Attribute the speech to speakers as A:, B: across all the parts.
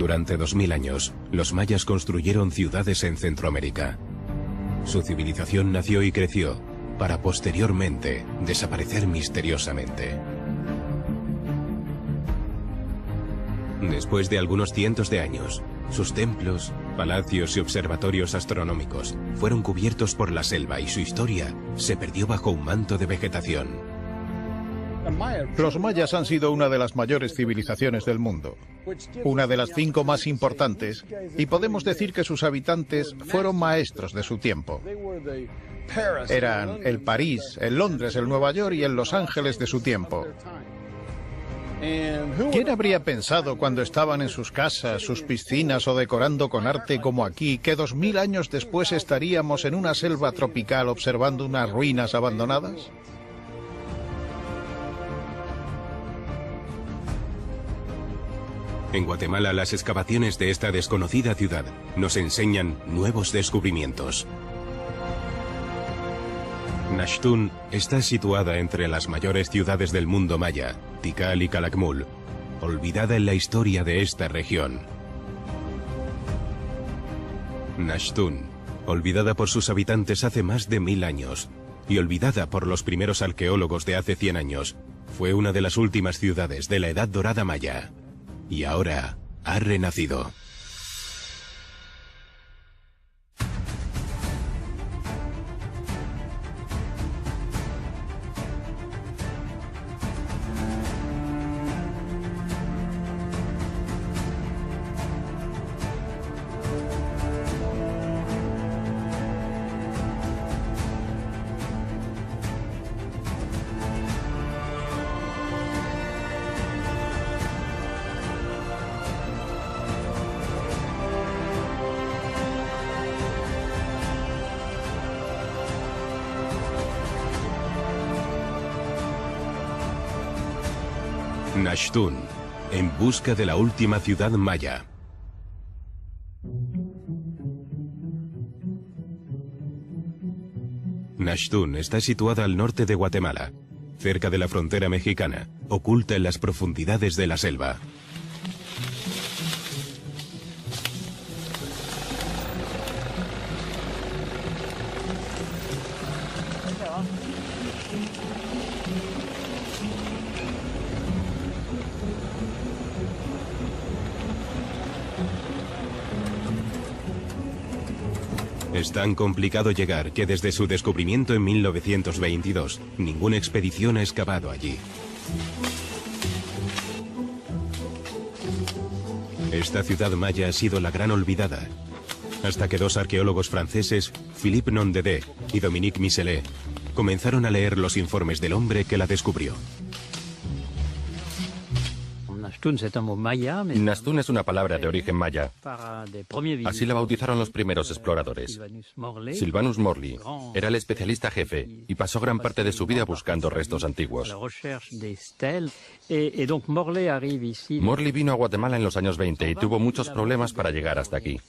A: Durante 2000 años, los mayas construyeron ciudades en Centroamérica. Su civilización nació y creció, para posteriormente desaparecer misteriosamente. Después de algunos cientos de años, sus templos, palacios y observatorios astronómicos fueron cubiertos por la selva y su historia se perdió bajo un manto de vegetación.
B: Los mayas han sido una de las mayores civilizaciones del mundo, una de las 5 más importantes, y podemos decir que sus habitantes fueron maestros de su tiempo. Eran el París, el Londres, el Nueva York y el Los Ángeles de su tiempo. ¿Quién habría pensado cuando estaban en sus casas, sus piscinas o decorando con arte como aquí, que 2000 años después estaríamos en una selva tropical observando unas ruinas abandonadas?
A: En Guatemala, las excavaciones de esta desconocida ciudad nos enseñan nuevos descubrimientos. Naxtún está situada entre las mayores ciudades del mundo maya, Tikal y Calakmul, olvidada en la historia de esta región. Naxtún, olvidada por sus habitantes hace más de 1000 años, y olvidada por los primeros arqueólogos de hace 100 años, fue una de las últimas ciudades de la Edad Dorada maya. Y ahora ha renacido. Naxtún, en busca de la última ciudad maya. Naxtún está situada al norte de Guatemala, cerca de la frontera mexicana, oculta en las profundidades de la selva. Es tan complicado llegar que desde su descubrimiento en 1922, ninguna expedición ha excavado allí. Esta ciudad maya ha sido la gran olvidada, hasta que 2 arqueólogos franceses, Philippe Nondedé y Dominique Michelet, comenzaron a leer los informes del hombre que la descubrió.
C: Naxtún es una palabra de origen maya. Así la bautizaron los primeros exploradores. Sylvanus Morley era el especialista jefe y pasó gran parte de su vida buscando restos antiguos. Morley vino a Guatemala en los años 20 y tuvo muchos problemas para llegar hasta aquí.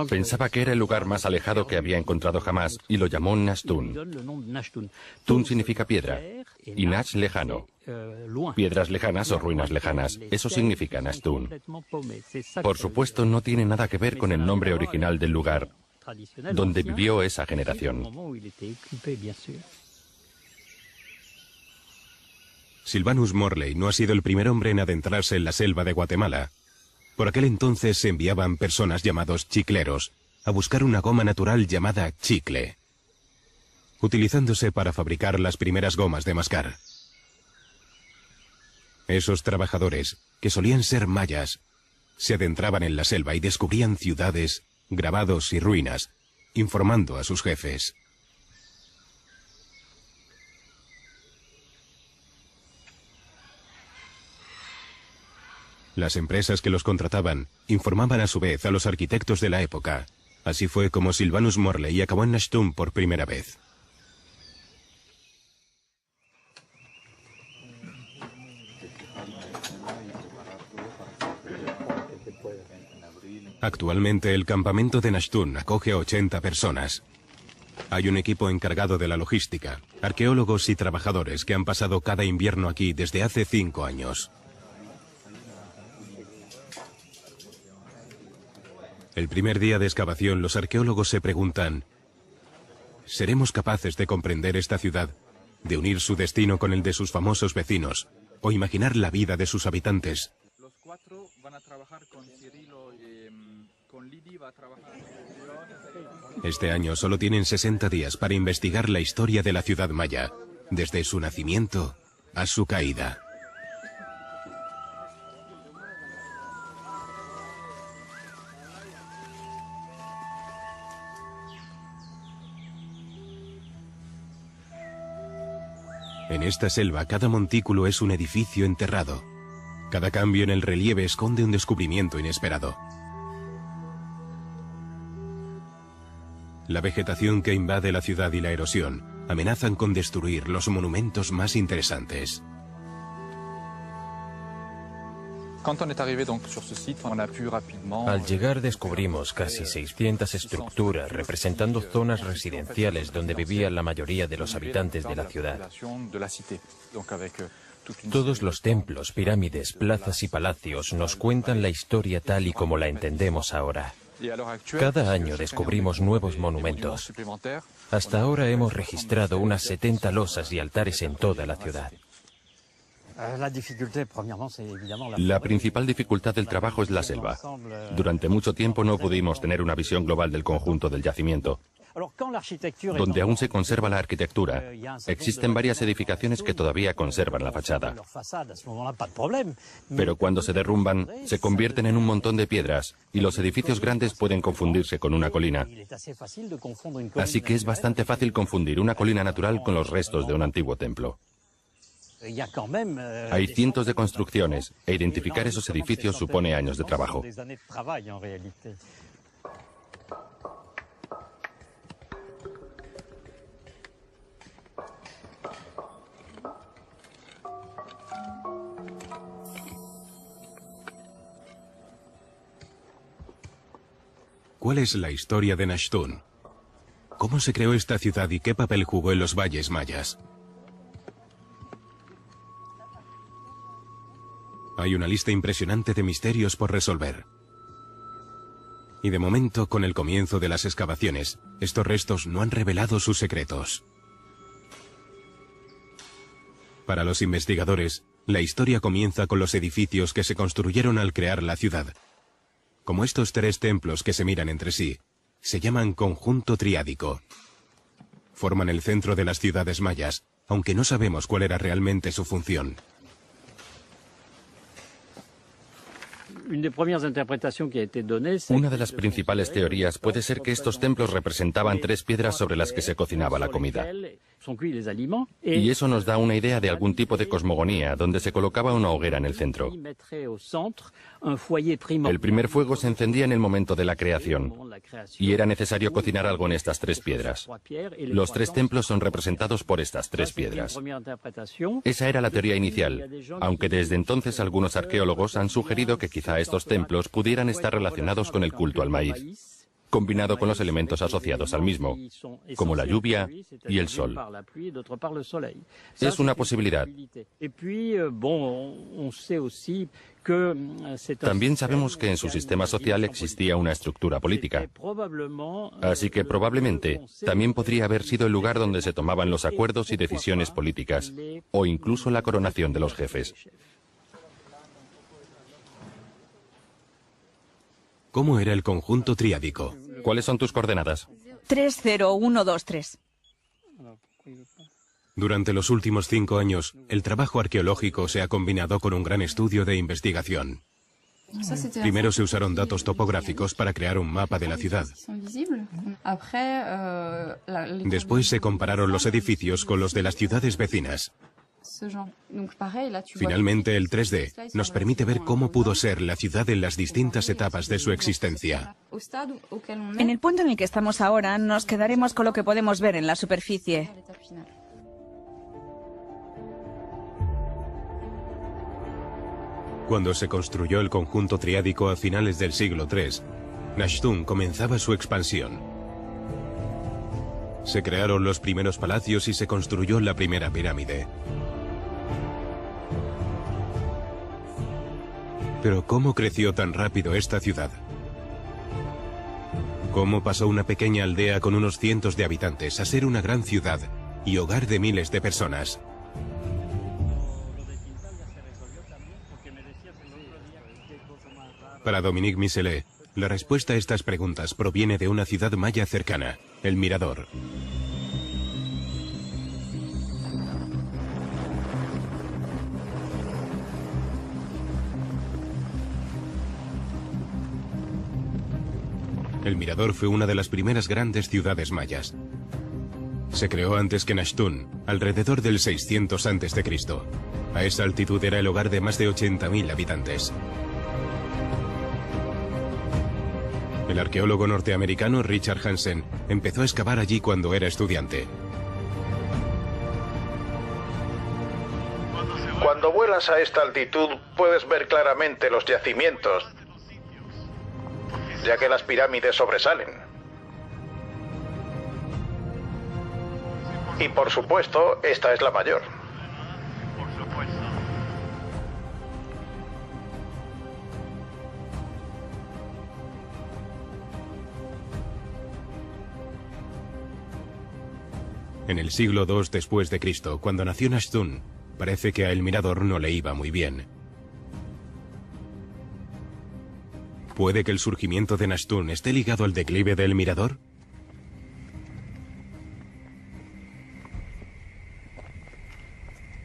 C: Pensaba que era el lugar más alejado que había encontrado jamás y lo llamó Naxtún. Tún significa piedra y Nax lejano. Piedras lejanas o ruinas lejanas. Eso significa Naxtún. Por supuesto, no tiene nada que ver con el nombre original del lugar donde vivió esa generación.
A: Sylvanus Morley no ha sido el primer hombre en adentrarse en la selva de Guatemala. Por aquel entonces se enviaban personas llamados chicleros a buscar una goma natural llamada chicle, utilizándose para fabricar las primeras gomas de mascar. Esos trabajadores, que solían ser mayas, se adentraban en la selva y descubrían ciudades, grabados y ruinas, informando a sus jefes. Las empresas que los contrataban informaban a su vez a los arquitectos de la época. Así fue como Sylvanus Morley acabó en Naxtún por primera vez. Actualmente el campamento de Naxtún acoge a 80 personas. Hay un equipo encargado de la logística, arqueólogos y trabajadores que han pasado cada invierno aquí desde hace 5 años. El primer día de excavación, los arqueólogos se preguntan: ¿seremos capaces de comprender esta ciudad, de unir su destino con el de sus famosos vecinos, o imaginar la vida de sus habitantes?
D: Los cuatro van a trabajar con Cirilo y con Lidi va a trabajar.
A: Este año solo tienen 60 días para investigar la historia de la ciudad maya, desde su nacimiento a su caída. En esta selva, cada montículo es un edificio enterrado. Cada cambio en el relieve esconde un descubrimiento inesperado. La vegetación que invade la ciudad y la erosión amenazan con destruir los monumentos más interesantes.
E: Al llegar descubrimos casi 600 estructuras representando zonas residenciales donde vivían la mayoría de los habitantes de la ciudad. Todos los templos, pirámides, plazas y palacios nos cuentan la historia tal y como la entendemos ahora. Cada año descubrimos nuevos monumentos. Hasta ahora hemos registrado unas 70 losas y altares en toda la ciudad.
C: La principal dificultad del trabajo es la selva. Durante mucho tiempo no pudimos tener una visión global del conjunto del yacimiento. Donde aún se conserva la arquitectura, existen varias edificaciones que todavía conservan la fachada. Pero cuando se derrumban, se convierten en un montón de piedras y los edificios grandes pueden confundirse con una colina. Así que es bastante fácil confundir una colina natural con los restos de un antiguo templo. Hay cientos de construcciones e identificar esos edificios supone años de trabajo.
A: ¿Cuál es la historia de Nashtun? ¿Cómo se creó esta ciudad y qué papel jugó en los valles mayas? Hay una lista impresionante de misterios por resolver. Y de momento, con el comienzo de las excavaciones, estos restos no han revelado sus secretos. Para los investigadores, la historia comienza con los edificios que se construyeron al crear la ciudad. Como estos tres templos que se miran entre sí, se llaman conjunto triádico. Forman el centro de las ciudades mayas, aunque no sabemos cuál era realmente su función.
C: Una de las principales teorías puede ser que estos templos representaban tres piedras sobre las que se cocinaba la comida. Y eso nos da una idea de algún tipo de cosmogonía, donde se colocaba una hoguera en el centro. El primer fuego se encendía en el momento de la creación, y era necesario cocinar algo en estas tres piedras. Los tres templos son representados por estas tres piedras. Esa era la teoría inicial, aunque desde entonces algunos arqueólogos han sugerido que quizá estos templos pudieran estar relacionados con el culto al maíz, combinado con los elementos asociados al mismo, como la lluvia y el sol. Es una posibilidad. También sabemos que en su sistema social existía una estructura política. Así que probablemente también podría haber sido el lugar donde se tomaban los acuerdos y decisiones políticas, o incluso la coronación de los jefes.
A: ¿Cómo era el conjunto triádico?
C: ¿Cuáles son tus coordenadas?
F: 30123.
A: Durante los últimos 5 años, el trabajo arqueológico se ha combinado con un gran estudio de investigación. Primero se usaron datos topográficos para crear un mapa de la ciudad. Después se compararon los edificios con los de las ciudades vecinas. Finalmente, el 3D nos permite ver cómo pudo ser la ciudad en las distintas etapas de su existencia.
F: En el punto en el que estamos ahora, nos quedaremos con lo que podemos ver en la superficie.
A: Cuando se construyó el conjunto triádico a finales del siglo III, Nashtun comenzaba su expansión. Se crearon los primeros palacios y se construyó la primera pirámide. Pero ¿cómo creció tan rápido esta ciudad? Cómo pasó una pequeña aldea con unos cientos de habitantes a ser una gran ciudad y hogar de miles de personas. Para Dominique Michelet, la respuesta a estas preguntas proviene de una ciudad maya cercana, El Mirador. El Mirador fue una de las primeras grandes ciudades mayas. Se creó antes que Nashtun, alrededor del 600 a.C. A esa altitud era el hogar de más de 80.000 habitantes. El arqueólogo norteamericano Richard Hansen empezó a excavar allí cuando era estudiante.
B: Cuando vuelas a esta altitud puedes ver claramente los yacimientos, ya que las pirámides sobresalen. Y por supuesto, esta es la mayor.
A: En el siglo II después de Cristo, cuando nació Nashtun, parece que a El Mirador no le iba muy bien. ¿Puede que el surgimiento de Nashtun esté ligado al declive de El Mirador?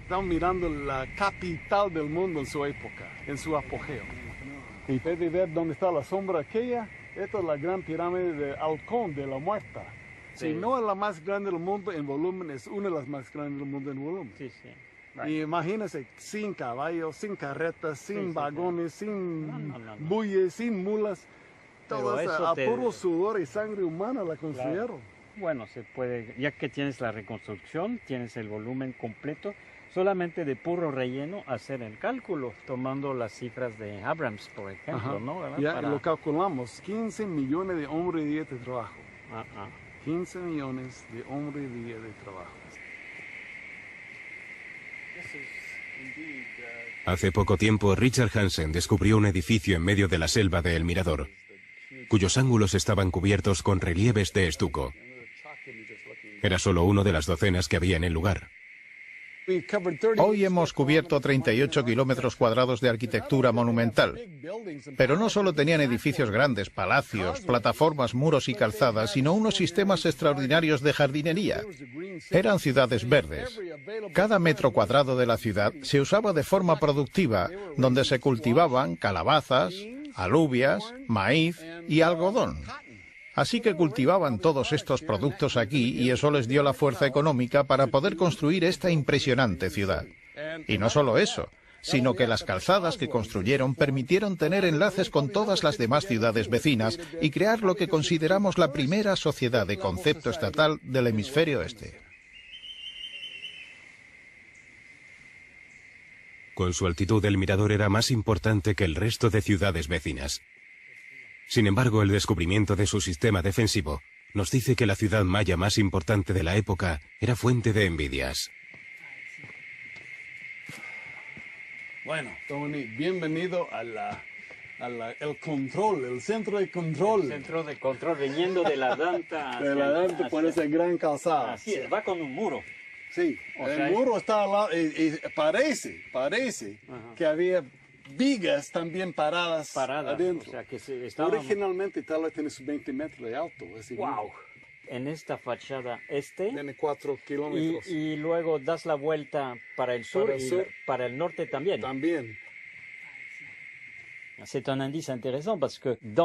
G: Estamos mirando la capital del mundo en su época, en su apogeo. Y puede ver dónde está la sombra aquella. Esta es la gran pirámide de Halcón, de la Muerta.
H: Sí.
G: Si no es la más grande del mundo en volumen, es una de las más grandes del mundo en volumen.
H: Sí, sí.
G: Y imagínense, sin caballos, sin carretas, sin vagones, sin
H: No.
G: bueyes, sin mulas.
H: Pero
G: Todo eso
H: eso
G: a
H: te-
G: puro sudor y sangre humana la construyeron.
H: Bueno, se puede, ya que tienes la reconstrucción, tienes el volumen completo, solamente de puro relleno hacer el cálculo, tomando las cifras de Abrams, por ejemplo,
G: Ajá.
H: ¿no? ¿Verdad?
G: Ya
H: Para-
G: lo calculamos, 15 millones de hombres y días de trabajo.
H: Ah, ah.
G: 15 millones de hombres y días de trabajo.
A: Hace poco tiempo, Richard Hansen descubrió un edificio en medio de la selva de El Mirador, cuyos ángulos estaban cubiertos con relieves de estuco. Era solo uno de las docenas que había en el lugar.
B: Hoy hemos cubierto 38 kilómetros cuadrados de arquitectura monumental. Pero no solo tenían edificios grandes, palacios, plataformas, muros y calzadas, sino unos sistemas extraordinarios de jardinería. Eran ciudades verdes. Cada metro cuadrado de la ciudad se usaba de forma productiva, donde se cultivaban calabazas, alubias, maíz y algodón. Así que cultivaban todos estos productos aquí y eso les dio la fuerza económica para poder construir esta impresionante ciudad. Y no solo eso, sino que las calzadas que construyeron permitieron tener enlaces con todas las demás ciudades vecinas y crear lo que consideramos la primera sociedad de concepto estatal del hemisferio este.
A: Con su altitud, El Mirador era más importante que el resto de ciudades vecinas. Sin embargo, el descubrimiento de su sistema defensivo nos dice que la ciudad maya más importante de la época era fuente de envidias.
G: Bueno, Tony, bienvenido el control, el centro de control.
H: Centro de control viniendo de la Danta.
G: De la Dante por esa gran calzada.
H: Así es, va con un muro.
G: Sí,
H: O
G: el
H: sea,
G: muro está al lado y parece
H: Ajá.
G: que había vigas también paradas adentro.
H: O sea, que se estaban...
G: Originalmente tal vez tiene sus 20 metros de alto. Ese
H: ¡Wow!
G: muro.
H: En esta fachada este.
G: Tiene 4 kilómetros.
H: Y luego das la vuelta para el sur
G: Para el
H: y
G: sur.
H: para el norte también.
G: También.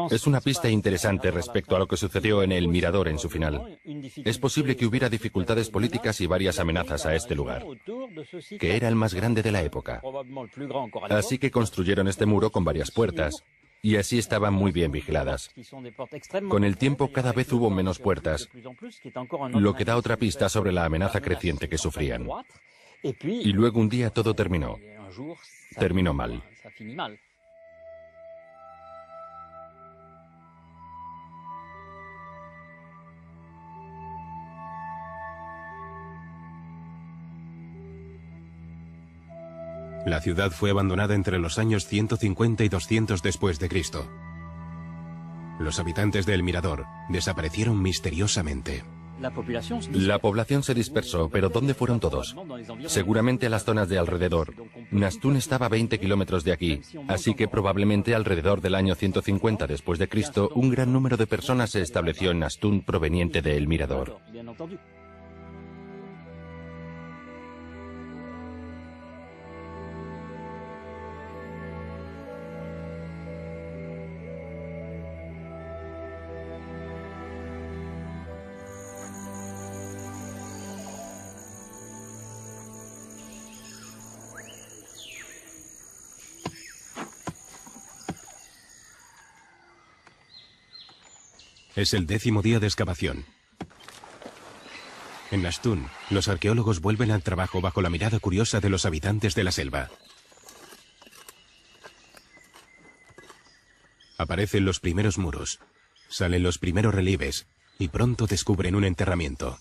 C: Es una pista interesante respecto a lo que sucedió en El Mirador en su final. Es posible que hubiera dificultades políticas y varias amenazas a este lugar, que era el más grande de la época. Así que construyeron este muro con varias puertas, y así estaban muy bien vigiladas. Con el tiempo cada vez hubo menos puertas, lo que da otra pista sobre la amenaza creciente que sufrían. Y luego un día todo terminó. Terminó mal.
A: La ciudad fue abandonada entre los años 150 y 200 después de Cristo. Los habitantes de El Mirador desaparecieron misteriosamente.
C: La población se dispersó, pero ¿dónde fueron todos? Seguramente a las zonas de alrededor. Nastún estaba a 20 kilómetros de aquí, así que probablemente alrededor del año 150 después de Cristo, un gran número de personas se estableció en Nastún proveniente de El Mirador.
A: Es el 10º día de excavación. En Nastún, los arqueólogos vuelven al trabajo bajo la mirada curiosa de los habitantes de la selva. Aparecen los primeros muros, salen los primeros relieves y pronto descubren un enterramiento.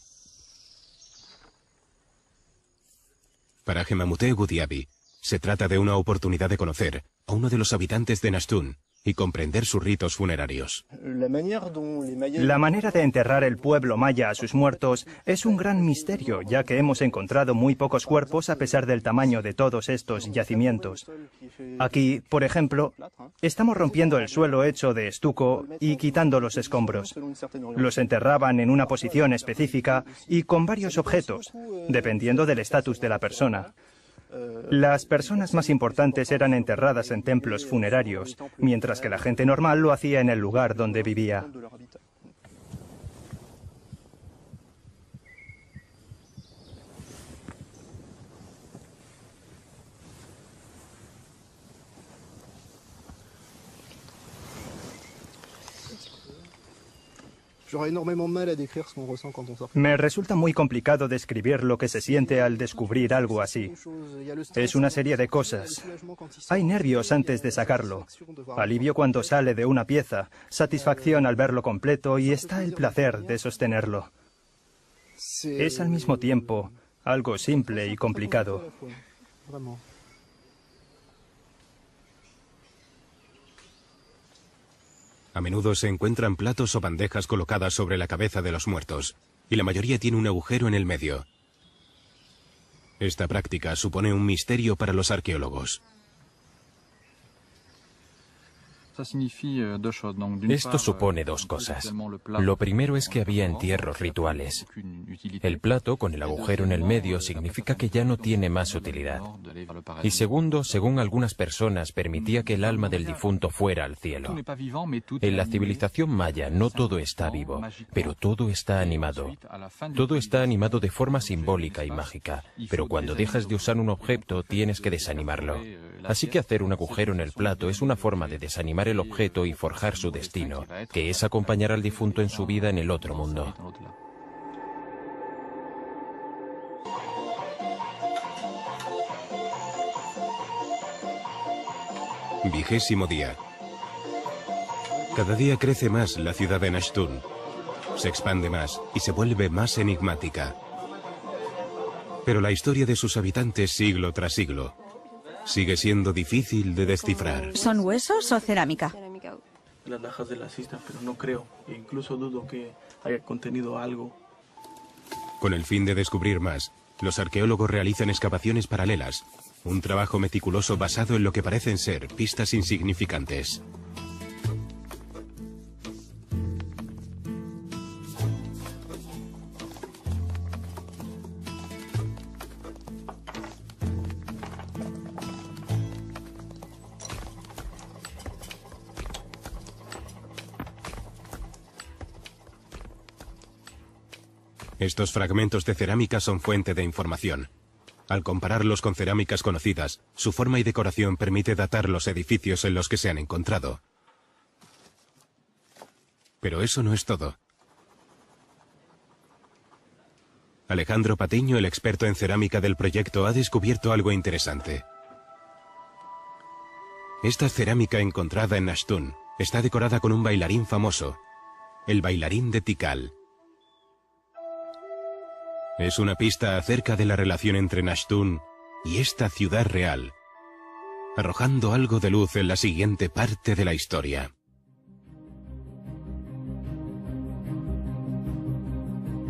A: Para Hemamute Gudiabi, se trata de una oportunidad de conocer a uno de los habitantes de Nastún y comprender sus ritos funerarios.
I: La manera de enterrar el pueblo maya a sus muertos es un gran misterio, ya que hemos encontrado muy pocos cuerpos a pesar del tamaño de todos estos yacimientos. Aquí, por ejemplo, estamos rompiendo el suelo hecho de estuco y quitando los escombros. Los enterraban en una posición específica y con varios objetos, dependiendo del estatus de la persona. Las personas más importantes eran enterradas en templos funerarios, mientras que la gente normal lo hacía en el lugar donde vivía. Me resulta muy complicado describir lo que se siente al descubrir algo así. Es una serie de cosas. Hay nervios antes de sacarlo, alivio cuando sale de una pieza, satisfacción al verlo completo y está el placer de sostenerlo. Es al mismo tiempo algo simple y complicado.
A: A menudo se encuentran platos o bandejas colocadas sobre la cabeza de los muertos, y la mayoría tiene un agujero en el medio. Esta práctica supone un misterio para los arqueólogos.
E: Esto supone dos cosas. Lo primero es que había entierros rituales. El plato con el agujero en el medio significa que ya no tiene más utilidad. Y segundo, según algunas personas, permitía que el alma del difunto fuera al cielo. En la civilización maya no todo está vivo, pero todo está animado. Todo está animado de forma simbólica y mágica, pero cuando dejas de usar un objeto tienes que desanimarlo. Así que hacer un agujero en el plato es una forma de desanimar el objeto y forjar su destino, que es acompañar al difunto en su vida en el otro mundo.
A: Vigésimo día. Cada día crece más la ciudad de Nastún. Se expande más y se vuelve más enigmática. Pero la historia de sus habitantes siglo tras siglo sigue siendo difícil de descifrar.
F: ¿Son huesos o cerámica?
J: Las lajas de las islas, pero no creo. E incluso dudo que haya contenido algo.
A: Con el fin de descubrir más, los arqueólogos realizan excavaciones paralelas, un trabajo meticuloso basado en lo que parecen ser pistas insignificantes. Estos fragmentos de cerámica son fuente de información. Al compararlos con cerámicas conocidas, su forma y decoración permite datar los edificios en los que se han encontrado. Pero eso no es todo. Alejandro Patiño, el experto en cerámica del proyecto, ha descubierto algo interesante. Esta cerámica encontrada en Nastún está decorada con un bailarín famoso, el bailarín de Tikal. Es una pista acerca de la relación entre Nastún y esta ciudad real, arrojando algo de luz en la siguiente parte de la historia.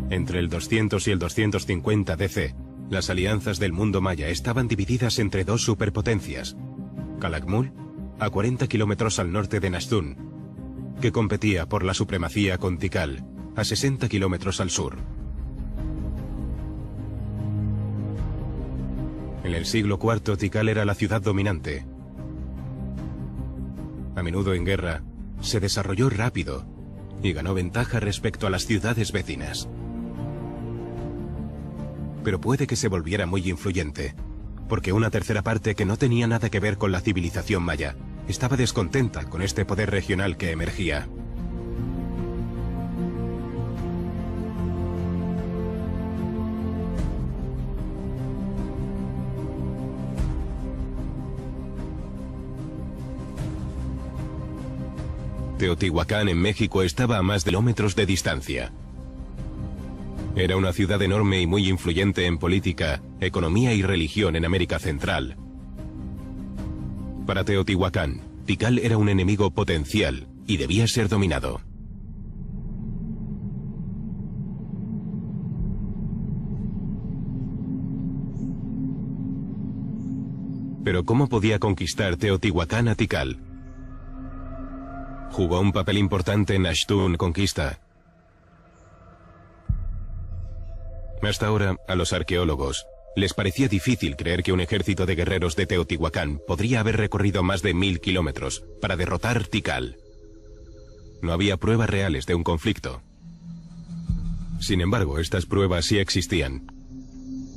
A: Entre el 200 y el 250 DC, las alianzas del mundo maya estaban divididas entre dos superpotencias. Calakmul, a 40 kilómetros al norte de Nashtun, que competía por la supremacía con Tikal, a 60 kilómetros al sur. En el siglo IV, Tikal era la ciudad dominante. A menudo en guerra, se desarrolló rápido y ganó ventaja respecto a las ciudades vecinas. Pero puede que se volviera muy influyente, porque una tercera parte que no tenía nada que ver con la civilización maya estaba descontenta con este poder regional que emergía. Teotihuacán en México estaba a más de kilómetros de distancia. Era una ciudad enorme y muy influyente en política, economía y religión en América Central. Para Teotihuacán, Tikal era un enemigo potencial y debía ser dominado. Pero ¿cómo podía conquistar Teotihuacán a Tikal? Jugó un papel importante en Nashtun conquista. Hasta ahora, a los arqueólogos les parecía difícil creer que un ejército de guerreros de Teotihuacán podría haber recorrido más de 1000 kilómetros para derrotar Tikal. No había pruebas reales de un conflicto. Sin embargo, estas pruebas sí existían.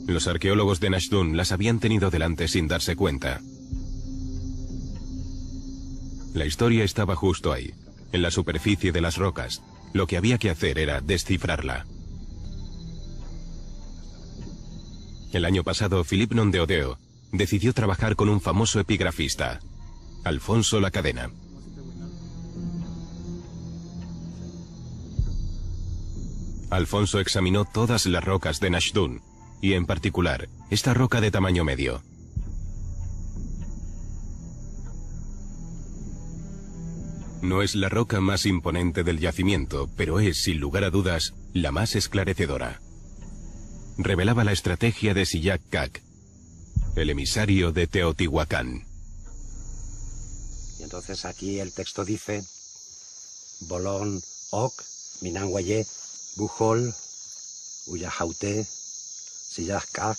A: Los arqueólogos de Nashtun las habían tenido delante sin darse cuenta. La historia estaba justo ahí, en la superficie de las rocas. Lo que había que hacer era descifrarla. El año pasado, Philippe Nondeodeo decidió trabajar con un famoso epigrafista, Alfonso La Cadena. Alfonso examinó todas las rocas de Nashtun, y en particular, esta roca de tamaño medio. No es la roca más imponente del yacimiento, pero es, sin lugar a dudas, la más esclarecedora. Revelaba la estrategia de Siyak Kak, el emisario de Teotihuacán.
K: Y entonces aquí el texto dice: Bolón, Ok, Minanguayé, Bujol, Uyahaute, Siyak Kak.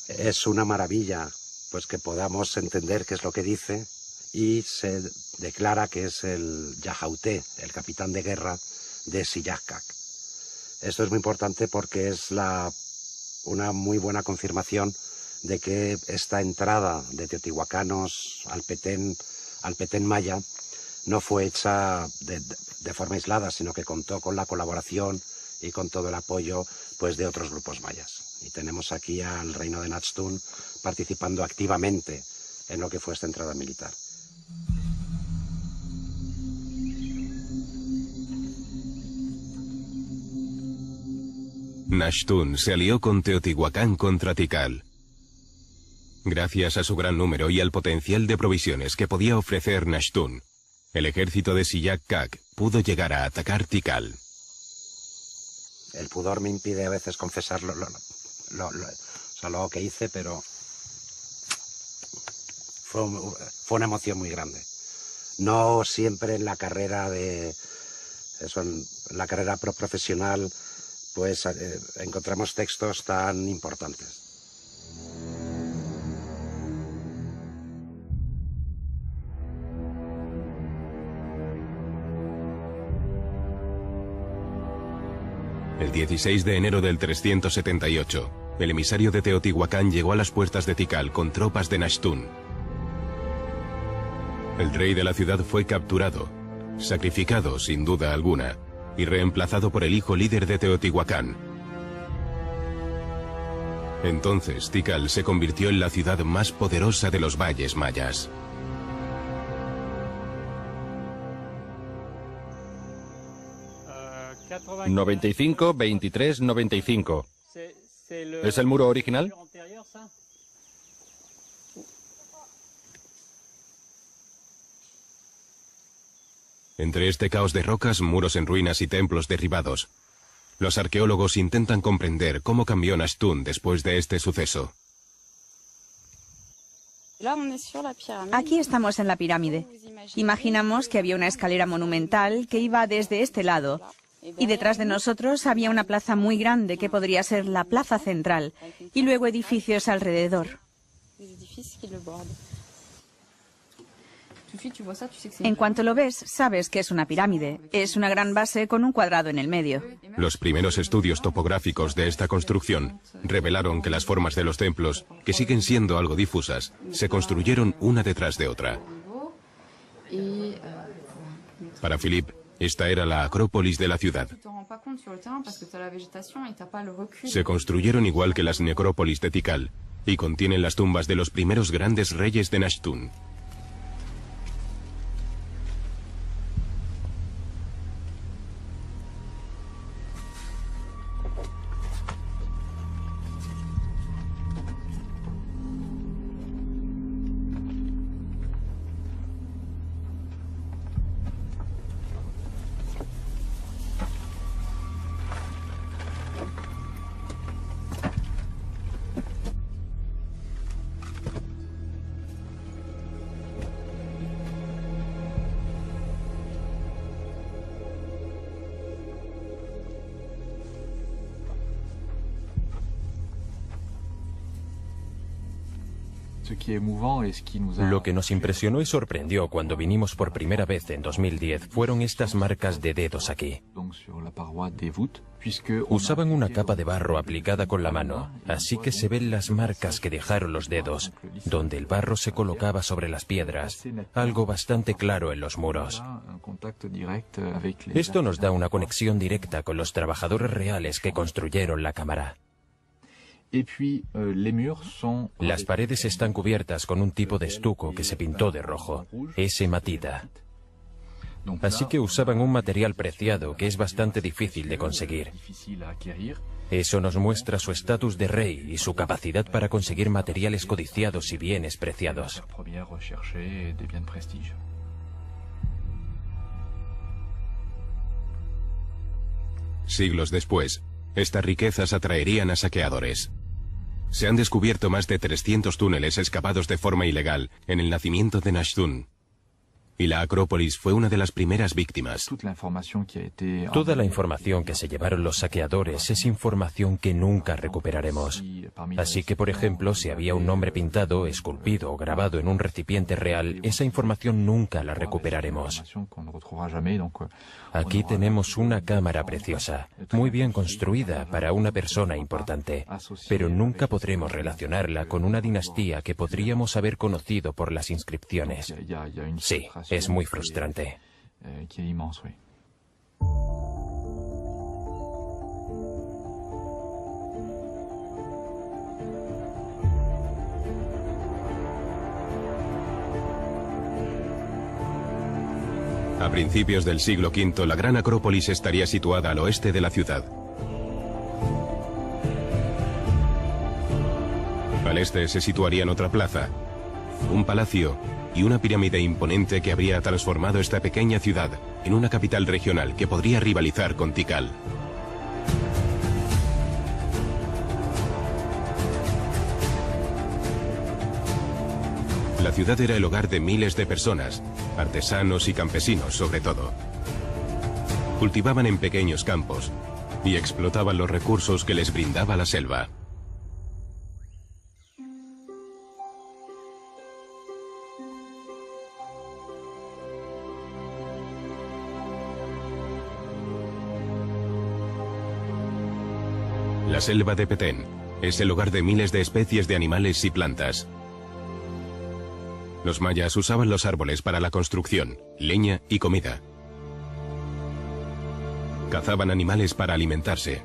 K: Es una maravilla, pues, que podamos entender qué es lo que dice, y se declara que es el Yahauté, el capitán de guerra de Siyak Kak. Esto es muy importante porque es una muy buena confirmación de que esta entrada de teotihuacanos al Petén maya no fue hecha de forma aislada, sino que contó con la colaboración y con todo el apoyo, pues, de otros grupos mayas. Y tenemos aquí al reino de Nashtun participando activamente en lo que fue esta entrada militar.
A: Nashtun se alió con Teotihuacán contra Tikal. Gracias a su gran número y al potencial de provisiones que podía ofrecer Nashtun, el ejército de Siyak Kak pudo llegar a atacar Tikal.
K: El pudor me impide a veces confesar lo que hice, pero fue una emoción muy grande. No siempre en la carrera en la carrera profesional, pues encontramos textos tan importantes.
A: El 16 de enero del 378, el emisario de Teotihuacán llegó a las puertas de Tikal con tropas de Nashtun. El rey de la ciudad fue capturado, sacrificado sin duda alguna, y reemplazado por el hijo líder de Teotihuacán. Entonces Tikal se convirtió en la ciudad más poderosa de los valles mayas.
C: ¿95, 23, 95? ¿Es el muro original?
A: Entre este caos de rocas, muros en ruinas y templos derribados, los arqueólogos intentan comprender cómo cambió Nashtun después de este suceso.
F: Aquí estamos en la pirámide. Imaginamos que había una escalera monumental que iba desde este lado y detrás de nosotros había una plaza muy grande que podría ser la plaza central y luego edificios alrededor. En cuanto lo ves, sabes que es una pirámide. Es una gran base con un cuadrado en el medio.
A: Los primeros estudios topográficos de esta construcción revelaron que las formas de los templos, que siguen siendo algo difusas, se construyeron una detrás de otra. Para Philippe, esta era la acrópolis de la ciudad. Se construyeron igual que las necrópolis de Tikal y contienen las tumbas de los primeros grandes reyes de Nashtun.
E: Lo que nos impresionó y sorprendió cuando vinimos por primera vez en 2010 fueron estas marcas de dedos aquí. Usaban una capa de barro aplicada con la mano, así que se ven las marcas que dejaron los dedos, donde el barro se colocaba sobre las piedras, algo bastante claro en los muros. Esto nos da una conexión directa con los trabajadores reales que construyeron la cámara. Las paredes están cubiertas con un tipo de estuco que se pintó de rojo, es hematita. Así que usaban un material preciado que es bastante difícil de conseguir. Eso nos muestra su estatus de rey y su capacidad para conseguir materiales codiciados y bienes preciados.
A: Siglos después, estas riquezas atraerían a saqueadores. Se han descubierto más de 300 túneles excavados de forma ilegal en el nacimiento de Nashtun. Y la Acrópolis fue una de las primeras víctimas.
E: Toda la información que se llevaron los saqueadores es información que nunca recuperaremos. Así que, por ejemplo, si había un nombre pintado, esculpido o grabado en un recipiente real, esa información nunca la recuperaremos. Aquí tenemos una cámara preciosa, muy bien construida para una persona importante, pero nunca podremos relacionarla con una dinastía que podríamos haber conocido por las inscripciones. Sí, es muy frustrante.
A: A principios del siglo V, la gran Acrópolis estaría situada al oeste de la ciudad. Al este se situarían otra plaza, un palacio y una pirámide imponente que habría transformado esta pequeña ciudad en una capital regional que podría rivalizar con Tikal. La ciudad era el hogar de miles de personas, artesanos y campesinos sobre todo. Cultivaban en pequeños campos y explotaban los recursos que les brindaba la selva. La selva de Petén es el hogar de miles de especies de animales y plantas. Los mayas usaban los árboles para la construcción, leña y comida. Cazaban animales para alimentarse.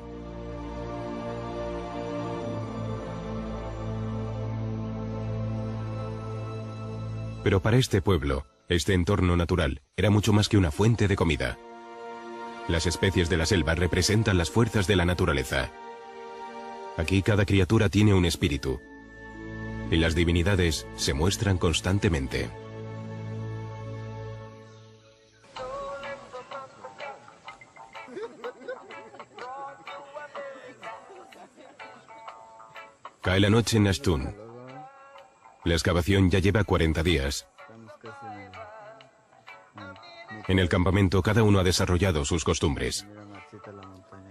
A: Pero para este pueblo, este entorno natural era mucho más que una fuente de comida. Las especies de la selva representan las fuerzas de la naturaleza. Aquí cada criatura tiene un espíritu. Y las divinidades se muestran constantemente. Cae la noche en Nashtun. La excavación ya lleva 40 días. En el campamento cada uno ha desarrollado sus costumbres.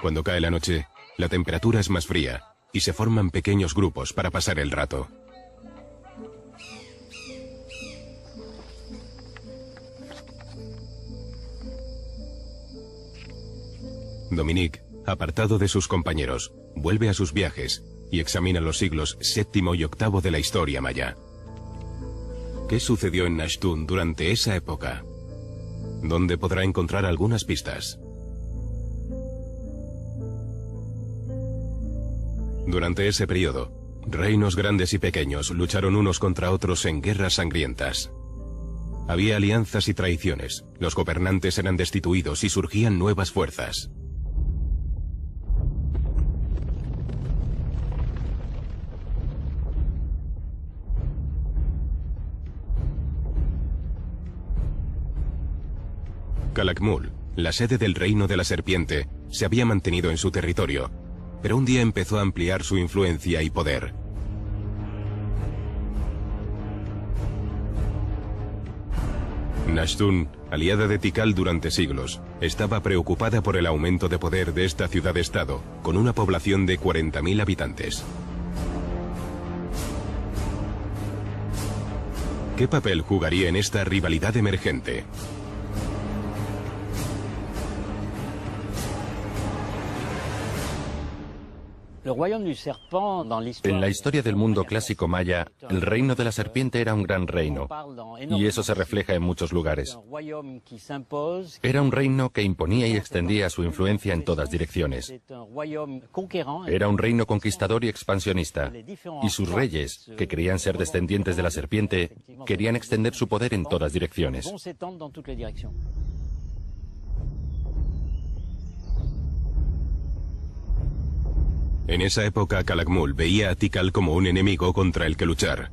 A: Cuando cae la noche, la temperatura es más fría y se forman pequeños grupos para pasar el rato. Dominique, apartado de sus compañeros, vuelve a sus viajes y examina los siglos VII y VIII de la historia maya. ¿Qué sucedió en Nashtun durante esa época? ¿Dónde podrá encontrar algunas pistas? Durante ese periodo, reinos grandes y pequeños lucharon unos contra otros en guerras sangrientas. Había alianzas y traiciones, los gobernantes eran destituidos y surgían nuevas fuerzas. Calakmul, la sede del Reino de la Serpiente, se había mantenido en su territorio, pero un día empezó a ampliar su influencia y poder. Nashtun, aliada de Tikal durante siglos, estaba preocupada por el aumento de poder de esta ciudad-estado, con una población de 40.000 habitantes. ¿Qué papel jugaría en esta rivalidad emergente?
C: En la historia del mundo clásico maya, el reino de la serpiente era un gran reino, y eso se refleja en muchos lugares. Era un reino que imponía y extendía su influencia en todas direcciones. Era un reino conquistador y expansionista, y sus reyes, que creían ser descendientes de la serpiente, querían extender su poder en todas direcciones.
A: En esa época, Calakmul veía a Tikal como un enemigo contra el que luchar.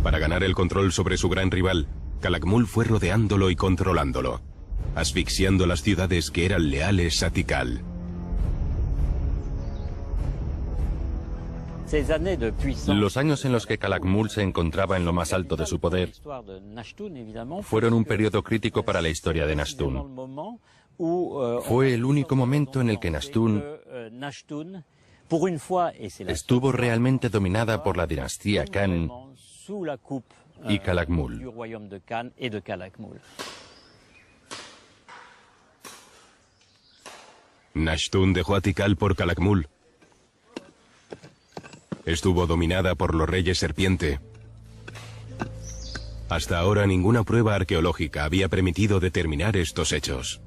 A: Para ganar el control sobre su gran rival, Calakmul fue rodeándolo y controlándolo, asfixiando las ciudades que eran leales a Tikal.
C: Los años en los que Calakmul se encontraba en lo más alto de su poder fueron un periodo crítico para la historia de Nashtun. Fue el único momento en el que Nashtun estuvo realmente dominada por la dinastía Khan y Calakmul.
A: Nashtun dejó a Tikal por Calakmul. Estuvo dominada por los reyes serpiente. Hasta ahora ninguna prueba arqueológica había permitido determinar estos hechos.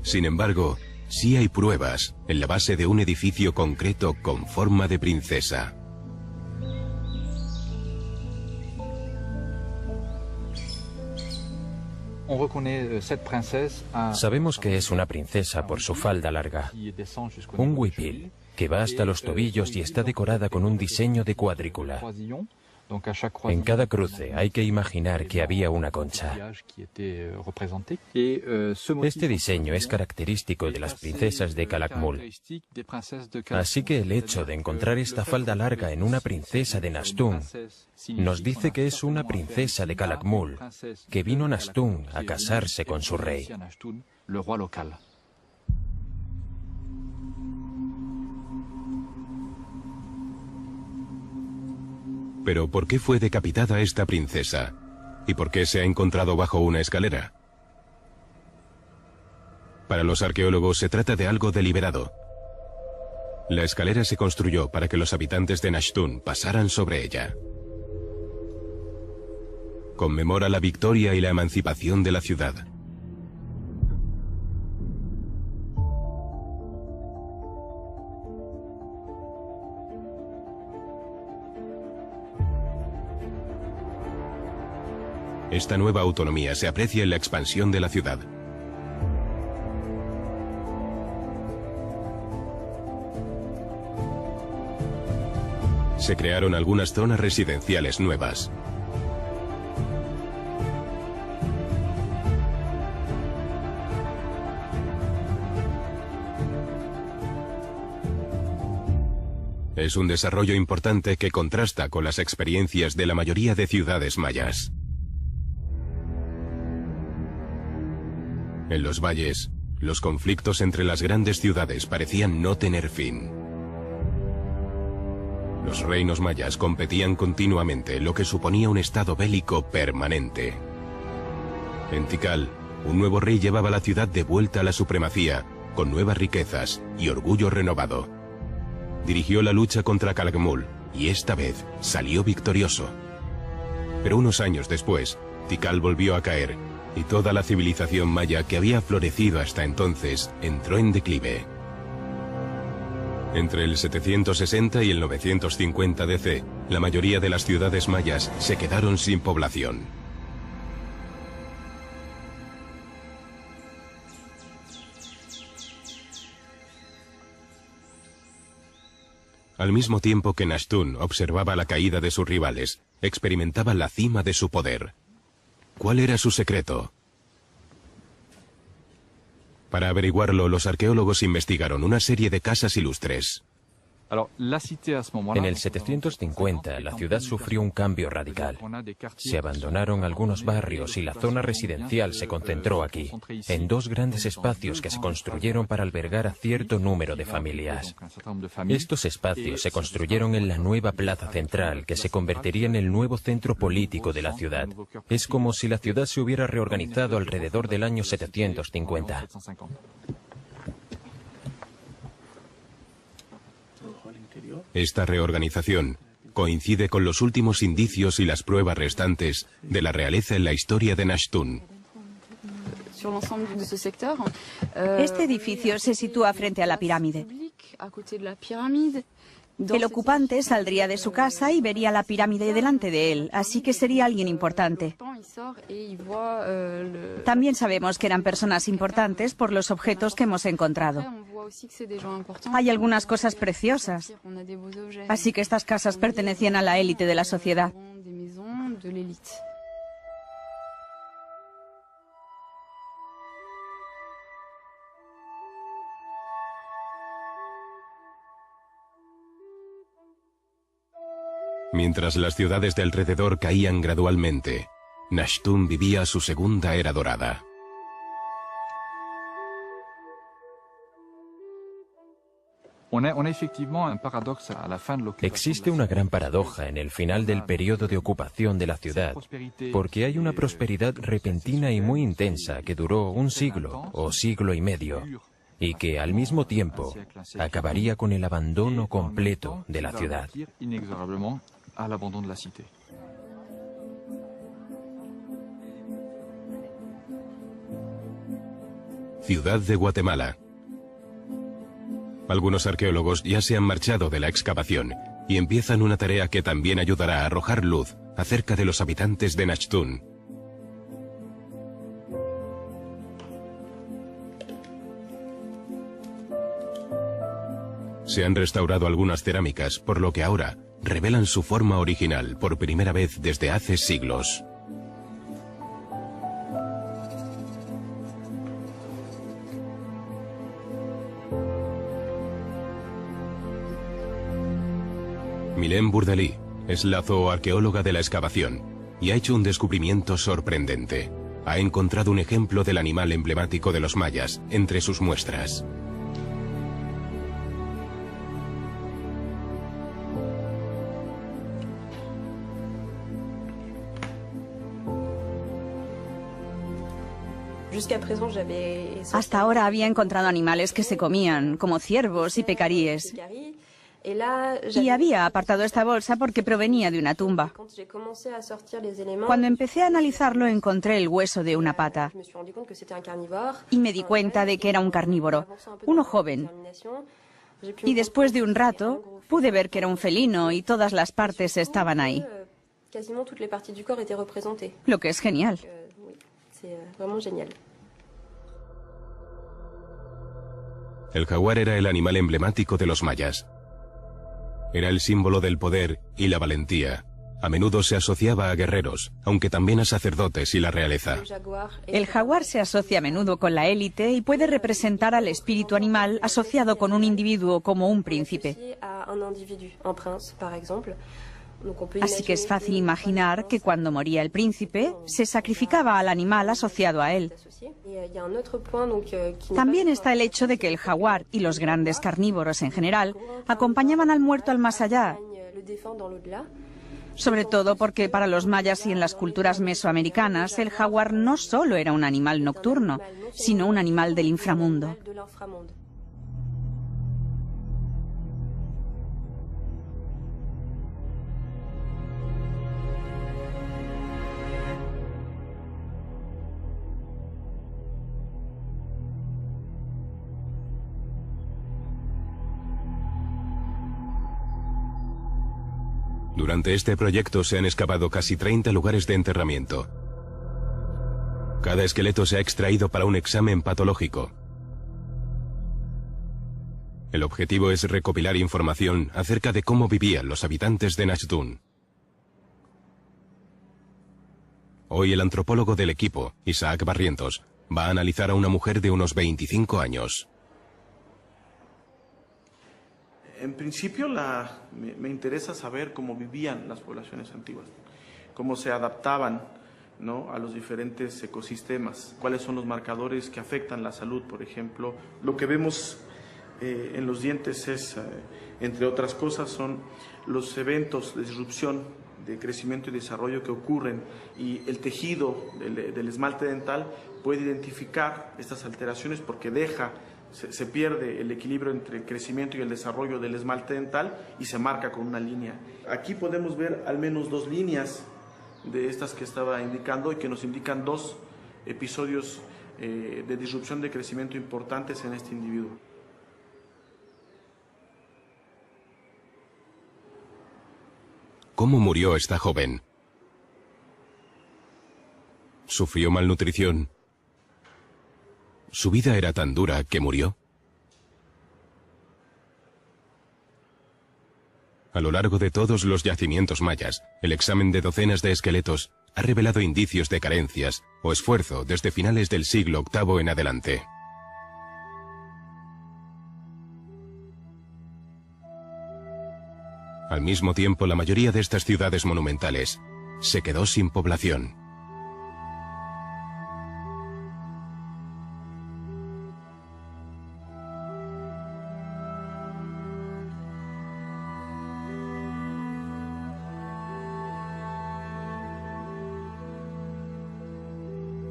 A: Sin embargo, sí hay pruebas en la base de un edificio concreto con forma de princesa.
E: Sabemos que es una princesa por su falda larga, un huipil, que va hasta los tobillos y está decorada con un diseño de cuadrícula. En cada cruce hay que imaginar que había una concha. Este diseño es característico de las princesas de Calakmul. Así que el hecho de encontrar esta falda larga en una princesa de Nashtun nos dice que es una princesa de Calakmul, que vino a Nashtun a casarse con su rey.
A: Pero ¿por qué fue decapitada esta princesa? ¿Y por qué se ha encontrado bajo una escalera? Para los arqueólogos se trata de algo deliberado. La escalera se construyó para que los habitantes de Nashtun pasaran sobre ella. Conmemora la victoria y la emancipación de la ciudad. Esta nueva autonomía se aprecia en la expansión de la ciudad. Se crearon algunas zonas residenciales nuevas. Es un desarrollo importante que contrasta con las experiencias de la mayoría de ciudades mayas. En los valles, los conflictos entre las grandes ciudades parecían no tener fin. Los reinos mayas competían continuamente, lo que suponía un estado bélico permanente. En Tikal, un nuevo rey llevaba la ciudad de vuelta a la supremacía, con nuevas riquezas y orgullo renovado. Dirigió la lucha contra Calakmul y esta vez salió victorioso. Pero unos años después, Tikal volvió a caer y toda la civilización maya que había florecido hasta entonces entró en declive. Entre el 760 y el 950 DC, la mayoría de las ciudades mayas se quedaron sin población. Al mismo tiempo que Nashtun observaba la caída de sus rivales, experimentaba la cima de su poder. ¿Cuál era su secreto? Para averiguarlo, los arqueólogos investigaron una serie de casas ilustres.
E: En el 750, la ciudad sufrió un cambio radical. Se abandonaron algunos barrios y la zona residencial se concentró aquí, en dos grandes espacios que se construyeron para albergar a cierto número de familias. Estos espacios se construyeron en la nueva plaza central, que se convertiría en el nuevo centro político de la ciudad. Es como si la ciudad se hubiera reorganizado alrededor del año 750.
A: Esta reorganización coincide con los últimos indicios y las pruebas restantes de la realeza en la historia de Nashtun.
F: Este edificio se sitúa frente a la pirámide. El ocupante saldría de su casa y vería la pirámide delante de él, así que sería alguien importante. También sabemos que eran personas importantes por los objetos que hemos encontrado. Hay algunas cosas preciosas, así que estas casas pertenecían a la élite de la sociedad.
A: Mientras las ciudades de alrededor caían gradualmente, Nashtun vivía su segunda era dorada.
E: Existe una gran paradoja en el final del periodo de ocupación de la ciudad, porque hay una prosperidad repentina y muy intensa que duró un siglo o siglo y medio, y que al mismo tiempo acabaría con el abandono completo de la ciudad.
A: Ciudad de Guatemala. Algunos arqueólogos ya se han marchado de la excavación y empiezan una tarea que también ayudará a arrojar luz acerca de los habitantes de Nashtun. Se han restaurado algunas cerámicas, por lo que ahora revelan su forma original por primera vez desde hace siglos. Mylène Bourdali es la zooarqueóloga de la excavación y ha hecho un descubrimiento sorprendente. Ha encontrado un ejemplo del animal emblemático de los mayas entre sus muestras.
F: Hasta ahora había encontrado animales que se comían, como ciervos y pecaríes. Y había apartado esta bolsa porque provenía de una tumba. Cuando empecé a analizarlo encontré el hueso de una pata y me di cuenta de que era un carnívoro, uno joven. Y después de un rato pude ver que era un felino y todas las partes estaban ahí. Lo que es genial.
A: El jaguar era el animal emblemático de los mayas. Era el símbolo del poder y la valentía, A menudo se asociaba a guerreros, aunque también a sacerdotes y la realeza.
F: El jaguar se asocia a menudo con la élite y puede representar al espíritu animal asociado con un individuo como un príncipe. Así que es fácil imaginar que cuando moría el príncipe, se sacrificaba al animal asociado a él. También está el hecho de que el jaguar y los grandes carnívoros en general acompañaban al muerto al más allá, sobre todo porque para los mayas y en las culturas mesoamericanas el jaguar no solo era un animal nocturno, sino un animal del inframundo.
A: Durante este proyecto se han excavado casi 30 lugares de enterramiento. Cada esqueleto se ha extraído para un examen patológico. El objetivo es recopilar información acerca de cómo vivían los habitantes de Nashtun. Hoy el antropólogo del equipo, Isaac Barrientos, va a analizar a una mujer de unos 25 años.
J: En principio me interesa saber cómo vivían las poblaciones antiguas, cómo se adaptaban, ¿no?, a los diferentes ecosistemas, cuáles son los marcadores que afectan la salud, por ejemplo. Lo que vemos en los dientes es, entre otras cosas, son los eventos de disrupción, de crecimiento y desarrollo que ocurren, y el tejido del esmalte dental puede identificar estas alteraciones porque se pierde el equilibrio entre el crecimiento y el desarrollo del esmalte dental y se marca con una línea. Aquí podemos ver al menos 2 líneas de estas que estaba indicando y que nos indican 2 episodios de disrupción de crecimiento importantes en este individuo.
A: ¿Cómo murió esta joven? ¿Sufrió malnutrición? ¿Su vida era tan dura que murió? A lo largo de todos los yacimientos mayas, el examen de docenas de esqueletos ha revelado indicios de carencias o esfuerzo desde finales del siglo VIII en adelante. Al mismo tiempo, la mayoría de estas ciudades monumentales se quedó sin población.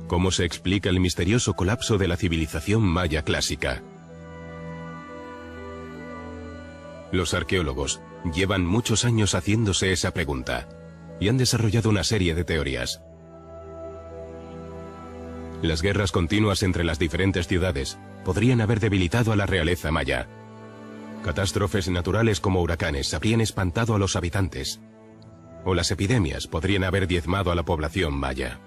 A: ¿Cómo se explica el misterioso colapso de la civilización maya clásica? Los arqueólogos llevan muchos años haciéndose esa pregunta y han desarrollado una serie de teorías. Las guerras continuas entre las diferentes ciudades podrían haber debilitado a la realeza maya. Catástrofes naturales como huracanes habrían espantado a los habitantes, o las epidemias podrían haber diezmado a la población maya.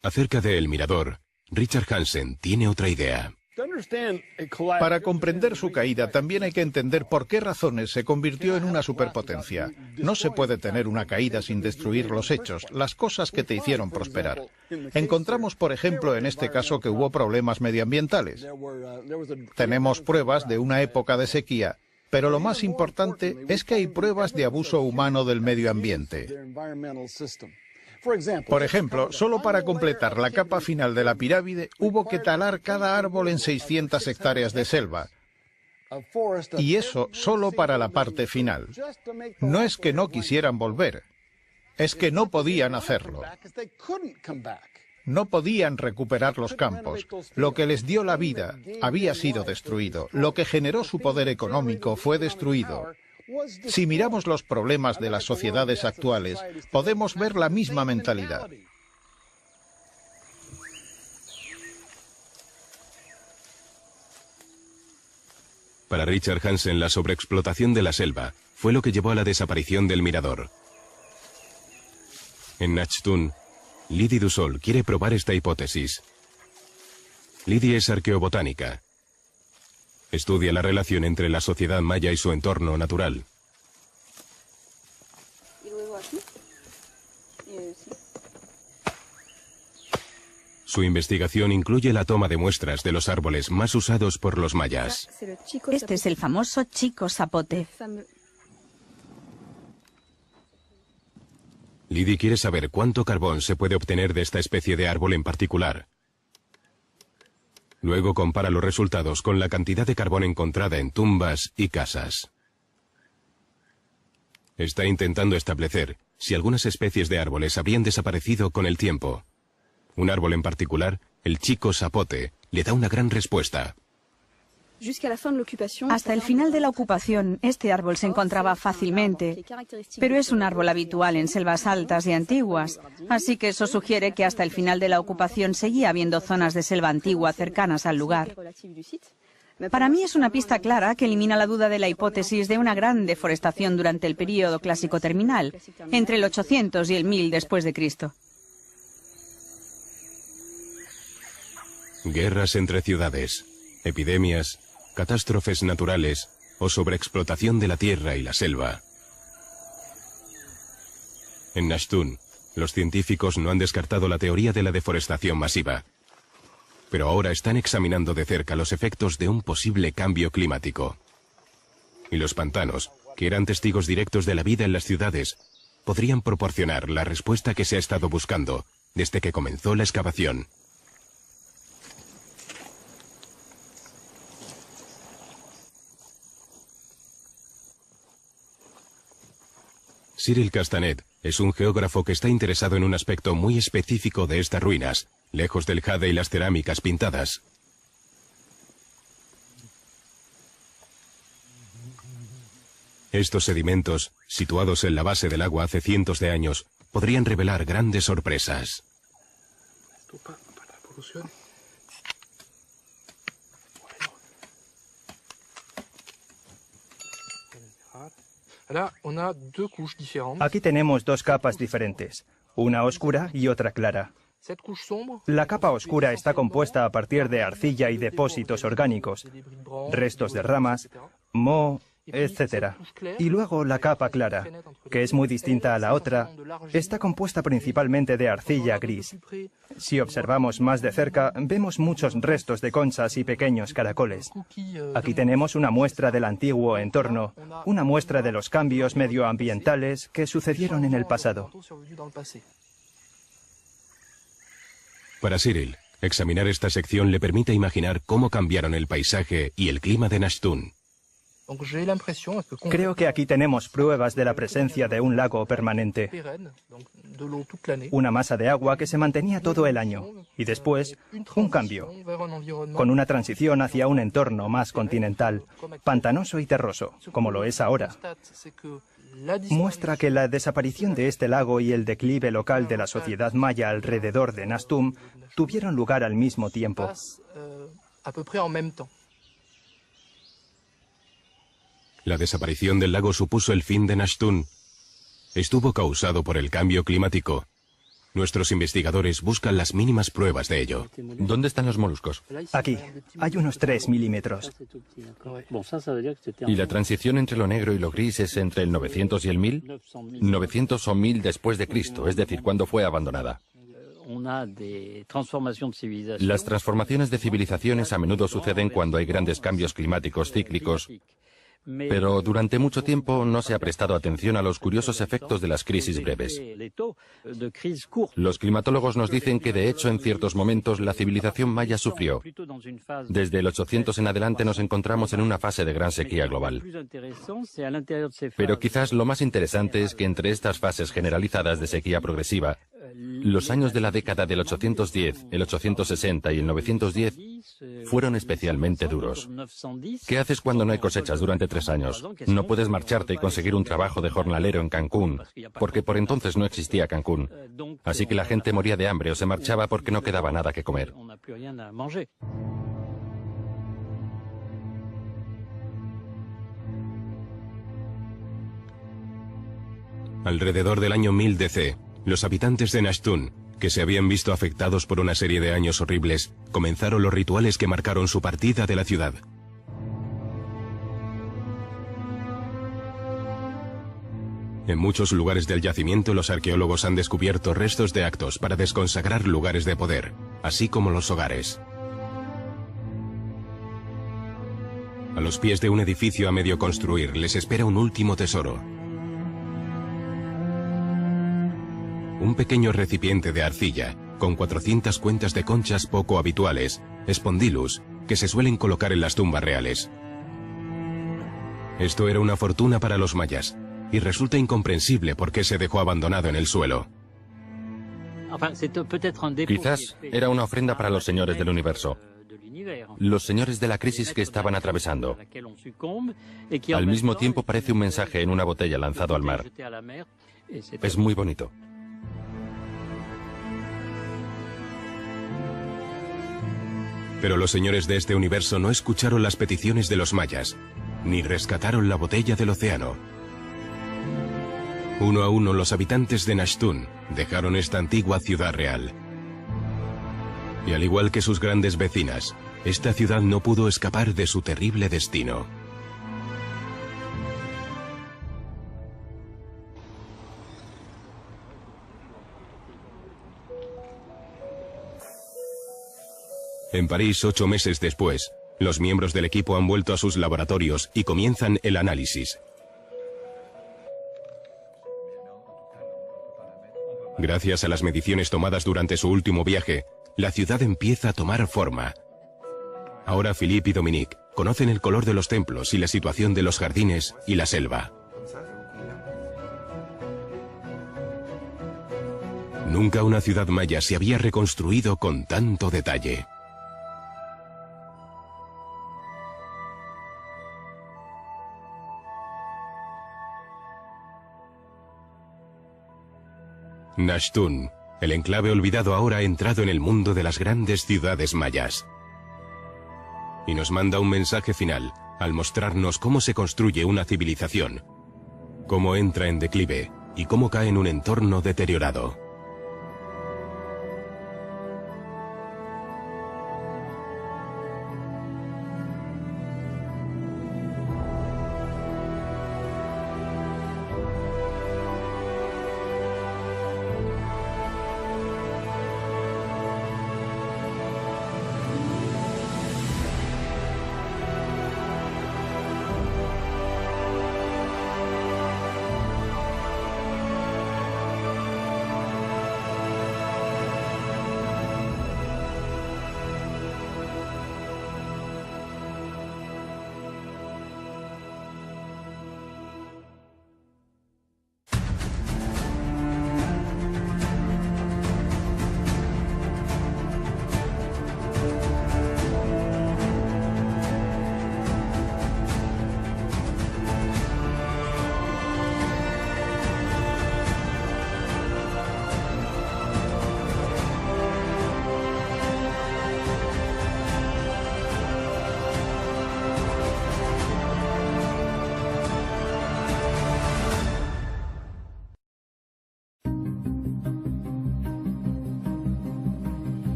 A: Acerca de El Mirador, Richard Hansen tiene otra idea.
B: Para comprender su caída también hay que entender por qué razones se convirtió en una superpotencia. No se puede tener una caída sin destruir los hechos, las cosas que te hicieron prosperar. Encontramos, por ejemplo, en este caso que hubo problemas medioambientales. Tenemos pruebas de una época de sequía, pero lo más importante es que hay pruebas de abuso humano del medio ambiente. Por ejemplo, solo para completar la capa final de la pirámide hubo que talar cada árbol en 600 hectáreas de selva. Y eso solo para la parte final. No es que no quisieran volver, es que no podían hacerlo. No podían recuperar los campos. Lo que les dio la vida había sido destruido. Lo que generó su poder económico fue destruido. Si miramos los problemas de las sociedades actuales, podemos ver la misma mentalidad.
A: Para Richard Hansen, la sobreexplotación de la selva fue lo que llevó a la desaparición del mirador. En Nashtun, Lydie Dussault quiere probar esta hipótesis. Lydie es arqueobotánica. Estudia la relación entre la sociedad maya y su entorno natural. Su investigación incluye la toma de muestras de los árboles más usados por los mayas.
F: Este es el famoso chico zapote.
A: Lydie quiere saber cuánto carbón se puede obtener de esta especie de árbol en particular. Luego compara los resultados con la cantidad de carbón encontrada en tumbas y casas. Está intentando establecer si algunas especies de árboles habrían desaparecido con el tiempo. Un árbol en particular, el chico zapote, le da una gran respuesta.
F: Hasta el final de la ocupación, este árbol se encontraba fácilmente, pero es un árbol habitual en selvas altas y antiguas, así que eso sugiere que hasta el final de la ocupación seguía habiendo zonas de selva antigua cercanas al lugar. Para mí es una pista clara que elimina la duda de la hipótesis de una gran deforestación durante el período clásico terminal, entre el 800 y el 1000 después de Cristo.
A: Guerras entre ciudades, epidemias, catástrofes naturales o sobreexplotación de la tierra y la selva. En Nashtun, los científicos no han descartado la teoría de la deforestación masiva, pero ahora están examinando de cerca los efectos de un posible cambio climático. Y los pantanos, que eran testigos directos de la vida en las ciudades, podrían proporcionar la respuesta que se ha estado buscando desde que comenzó la excavación. Cyril Castanet es un geógrafo que está interesado en un aspecto muy específico de estas ruinas, lejos del jade y las cerámicas pintadas. Estos sedimentos, situados en la base del agua hace cientos de años, podrían revelar grandes sorpresas.
I: Aquí tenemos dos capas diferentes, una oscura y otra clara. La capa oscura está compuesta a partir de arcilla y depósitos orgánicos, restos de ramas, moho, etc. Y luego la capa clara, que es muy distinta a la otra, está compuesta principalmente de arcilla gris. Si observamos más de cerca, vemos muchos restos de conchas y pequeños caracoles. Aquí tenemos una muestra del antiguo entorno, una muestra de los cambios medioambientales que sucedieron en el pasado.
A: Para Cyril, examinar esta sección le permite imaginar cómo cambiaron el paisaje y el clima de Nashtun.
I: Creo que aquí tenemos pruebas de la presencia de un lago permanente, una masa de agua que se mantenía todo el año, y después un cambio, con una transición hacia un entorno más continental, pantanoso y terroso, como lo es ahora. Muestra que la desaparición de este lago y el declive local de la sociedad maya alrededor de Nashtun tuvieron lugar al mismo tiempo.
A: La desaparición del lago supuso el fin de Nashtun. Estuvo causado por el cambio climático. Nuestros investigadores buscan las mínimas pruebas de ello.
C: ¿Dónde están los moluscos?
I: Aquí. Hay unos 3 milímetros.
C: ¿Y la transición entre lo negro y lo gris es entre el 900 y el 1000? 900 o 1000 después de Cristo, es decir, ¿cuándo fue abandonada? Las transformaciones de civilizaciones a menudo suceden cuando hay grandes cambios climáticos cíclicos, pero durante mucho tiempo no se ha prestado atención a los curiosos efectos de las crisis breves. Los climatólogos nos dicen que de hecho en ciertos momentos la civilización maya sufrió. Desde el 800 en adelante nos encontramos en una fase de gran sequía global. Pero quizás lo más interesante es que entre estas fases generalizadas de sequía progresiva, los años de la década del 810, el 860 y el 910 fueron especialmente duros. ¿Qué haces cuando no hay cosechas durante 3 años? No puedes marcharte y conseguir un trabajo de jornalero en Cancún, porque por entonces no existía Cancún. Así que la gente moría de hambre o se marchaba porque no quedaba nada que comer.
A: Alrededor del año 1000 DC, los habitantes de Nashtun que se habían visto afectados por una serie de años horribles, comenzaron los rituales que marcaron su partida de la ciudad. En muchos lugares del yacimiento los arqueólogos han descubierto restos de actos para desconsagrar lugares de poder, así como los hogares. A los pies de un edificio a medio construir les espera un último tesoro. Un pequeño recipiente de arcilla, con 400 cuentas de conchas poco habituales, spondylus, que se suelen colocar en las tumbas reales. Esto era una fortuna para los mayas, y resulta incomprensible por qué se dejó abandonado en el suelo.
C: Quizás era una ofrenda para los señores del universo, los señores de la crisis que estaban atravesando. Al mismo tiempo parece un mensaje en una botella lanzado al mar. Es muy bonito.
A: Pero los señores de este universo no escucharon las peticiones de los mayas, ni rescataron la botella del océano. Uno a uno los habitantes de Nashtun dejaron esta antigua ciudad real. Y al igual que sus grandes vecinas, esta ciudad no pudo escapar de su terrible destino. En París, 8 meses después, los miembros del equipo han vuelto a sus laboratorios y comienzan el análisis. Gracias a las mediciones tomadas durante su último viaje, la ciudad empieza a tomar forma. Ahora Philippe y Dominique conocen el color de los templos y la situación de los jardines y la selva. Nunca una ciudad maya se había reconstruido con tanto detalle. Nashtun, el enclave olvidado ahora ha entrado en el mundo de las grandes ciudades mayas. Y nos manda un mensaje final al mostrarnos cómo se construye una civilización, cómo entra en declive y cómo cae en un entorno deteriorado.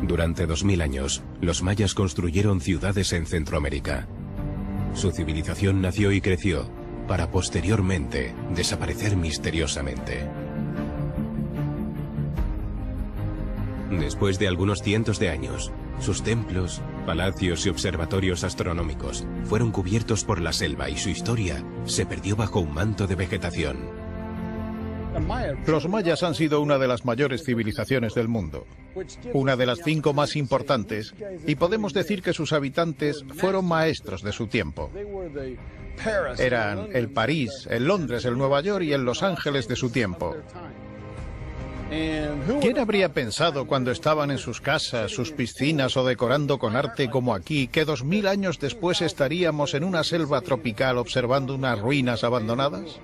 A: Durante 2000 años, los mayas construyeron ciudades en Centroamérica. Su civilización nació y creció, para posteriormente desaparecer misteriosamente. Después de algunos cientos de años, sus templos, palacios y observatorios astronómicos fueron cubiertos por la selva y su historia se perdió bajo un manto de vegetación.
B: Los mayas han sido una de las mayores civilizaciones del mundo, una de las 5 más importantes, y podemos decir que sus habitantes fueron maestros de su tiempo. Eran el París, el Londres, el Nueva York y el Los Ángeles de su tiempo. ¿Quién habría pensado cuando estaban en sus casas, sus piscinas o decorando con arte como aquí, que 2000 años después estaríamos en una selva tropical observando unas ruinas abandonadas?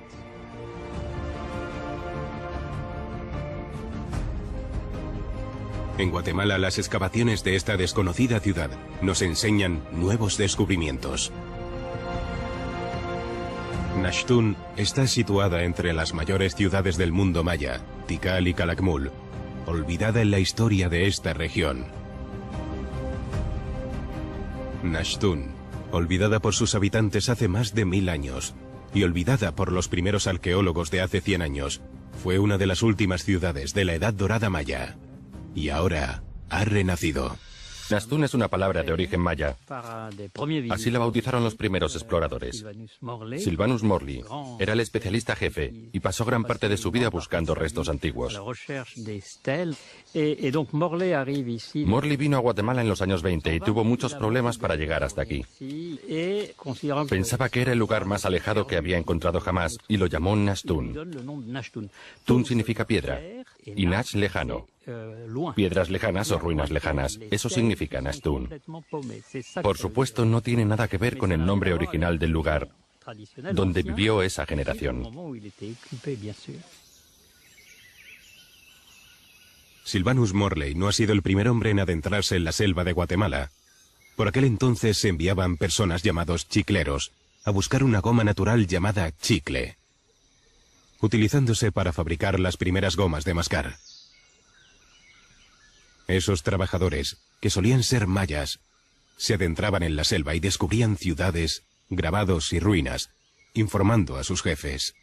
A: En Guatemala, las excavaciones de esta desconocida ciudad nos enseñan nuevos descubrimientos. Nashtun está situada entre las mayores ciudades del mundo maya, Tikal y Calakmul, olvidada en la historia de esta región. Nashtun, olvidada por sus habitantes hace más de 1000 años, y olvidada por los primeros arqueólogos de hace 100 años, fue una de las últimas ciudades de la Edad Dorada maya, y ahora ha renacido.
C: Nashtun es una palabra de origen maya. Así la bautizaron los primeros exploradores. Sylvanus Morley era el especialista jefe y pasó gran parte de su vida buscando restos antiguos. Morley vino a Guatemala en los años 20 y tuvo muchos problemas para llegar hasta aquí. Pensaba que era el lugar más alejado que había encontrado jamás y lo llamó Nashtun. Tun significa piedra y Nach lejano. Piedras lejanas o ruinas lejanas. Eso significa Nashtun. Por supuesto, no tiene nada que ver con el nombre original del lugar donde vivió esa generación.
A: Sylvanus Morley no ha sido el primer hombre en adentrarse en la selva de Guatemala. Por aquel entonces se enviaban personas llamados chicleros a buscar una goma natural llamada chicle, utilizándose para fabricar las primeras gomas de mascar. Esos trabajadores, que solían ser mayas, se adentraban en la selva y descubrían ciudades, grabados y ruinas, informando a sus jefes.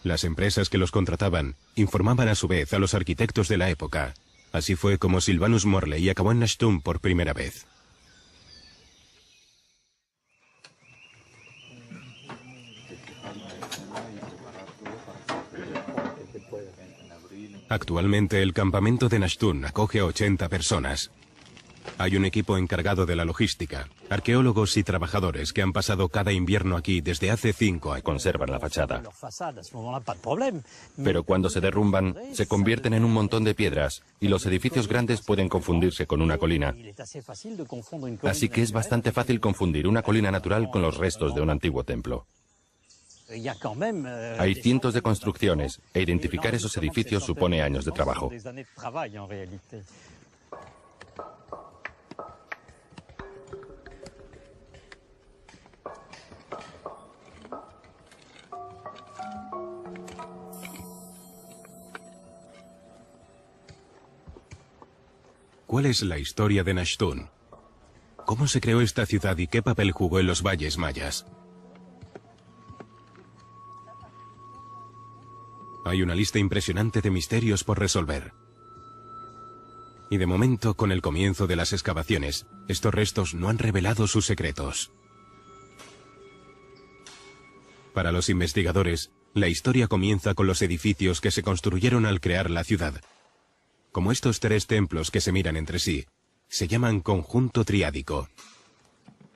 A: Las empresas que los contrataban informaban a su vez a los arquitectos de la época. Así fue como Sylvanus Morley acabó en Nashtun por primera vez. Actualmente el campamento de Nashtun acoge a 80 personas. Hay un equipo encargado de la logística, arqueólogos y trabajadores que han pasado cada invierno aquí desde hace 5 años.
C: Conservan la fachada. Pero cuando se derrumban, se convierten en un montón de piedras y los edificios grandes pueden confundirse con una colina. Así que es bastante fácil confundir una colina natural con los restos de un antiguo templo. Hay cientos de construcciones e identificar esos edificios supone años de trabajo.
A: ¿Cuál es la historia de Nashtun? ¿Cómo se creó esta ciudad y qué papel jugó en los valles mayas? Hay una lista impresionante de misterios por resolver. Y de momento, con el comienzo de las excavaciones, estos restos no han revelado sus secretos. Para los investigadores, la historia comienza con los edificios que se construyeron al crear la ciudad. Como estos 3 templos que se miran entre sí, se llaman conjunto triádico.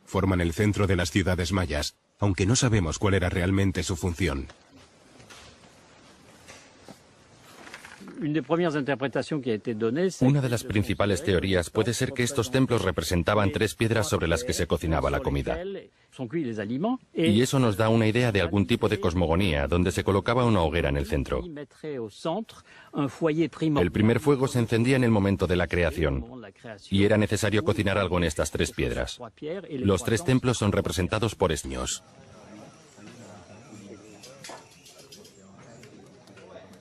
A: Forman el centro de las ciudades mayas, aunque no sabemos cuál era realmente su función.
C: Una de las principales teorías puede ser que estos templos representaban 3 piedras sobre las que se cocinaba la comida. Y eso nos da una idea de algún tipo de cosmogonía, donde se colocaba una hoguera en el centro. El primer fuego se encendía en el momento de la creación, y era necesario cocinar algo en estas 3 piedras. Los 3 templos son representados por esños.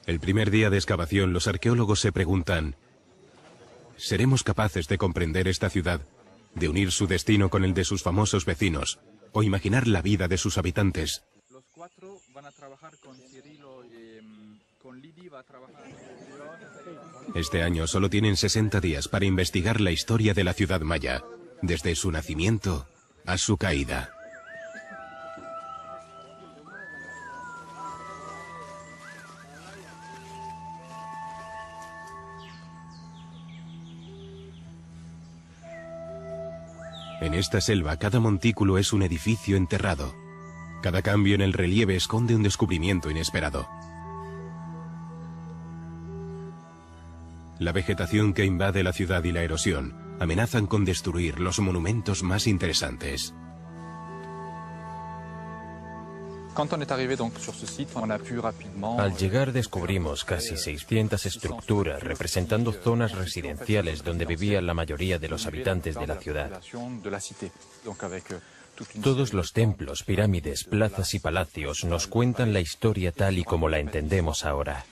A: El primer día de excavación, los arqueólogos se preguntan: ¿seremos capaces de comprender esta ciudad, de unir su destino con el de sus famosos vecinos, o imaginar la vida de sus habitantes?
D: Los 4 van a trabajar con Cirilo y con Lidi va a trabajar.
A: Este año solo tienen 60 días para investigar la historia de la ciudad maya, desde su nacimiento a su caída. En esta selva, cada montículo es un edificio enterrado. Cada cambio en el relieve esconde un descubrimiento inesperado. La vegetación que invade la ciudad y la erosión amenazan con destruir los monumentos más interesantes.
E: Al llegar descubrimos casi 600 estructuras representando zonas residenciales donde vivían la mayoría de los habitantes de la ciudad. Todos los templos, pirámides, plazas y palacios nos cuentan la historia tal y como la entendemos ahora.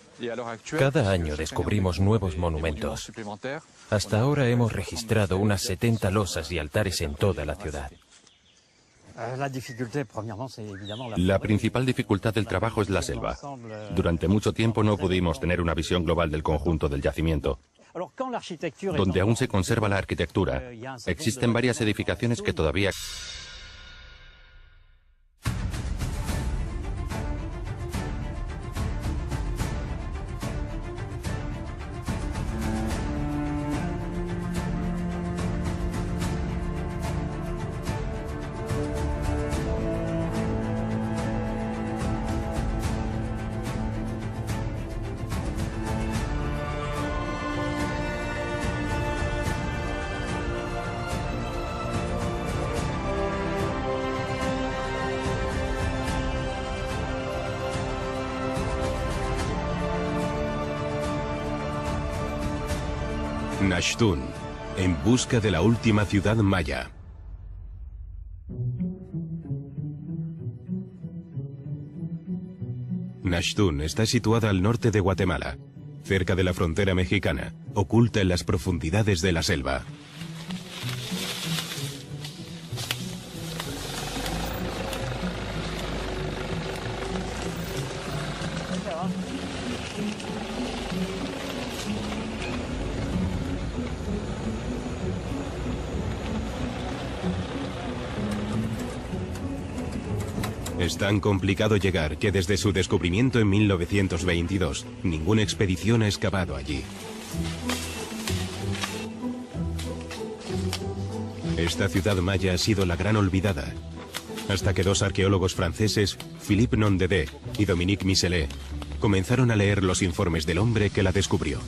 E: Cada año descubrimos nuevos monumentos. Hasta ahora hemos registrado unas 70 losas y altares en toda la ciudad.
C: La principal dificultad del trabajo es la selva. Durante mucho tiempo no pudimos tener una visión global del conjunto del yacimiento. Donde aún se conserva la arquitectura, existen varias edificaciones que todavía...
A: Nashtun, en busca de la última ciudad maya. Nashtun está situada al norte de Guatemala, cerca de la frontera mexicana, oculta en las profundidades de la selva. Es tan complicado llegar que desde su descubrimiento en 1922, ninguna expedición ha excavado allí. Esta ciudad maya ha sido la gran olvidada, hasta que dos arqueólogos franceses, Philippe Nondedé y Dominique Michelet, comenzaron a leer los informes del hombre que la descubrió.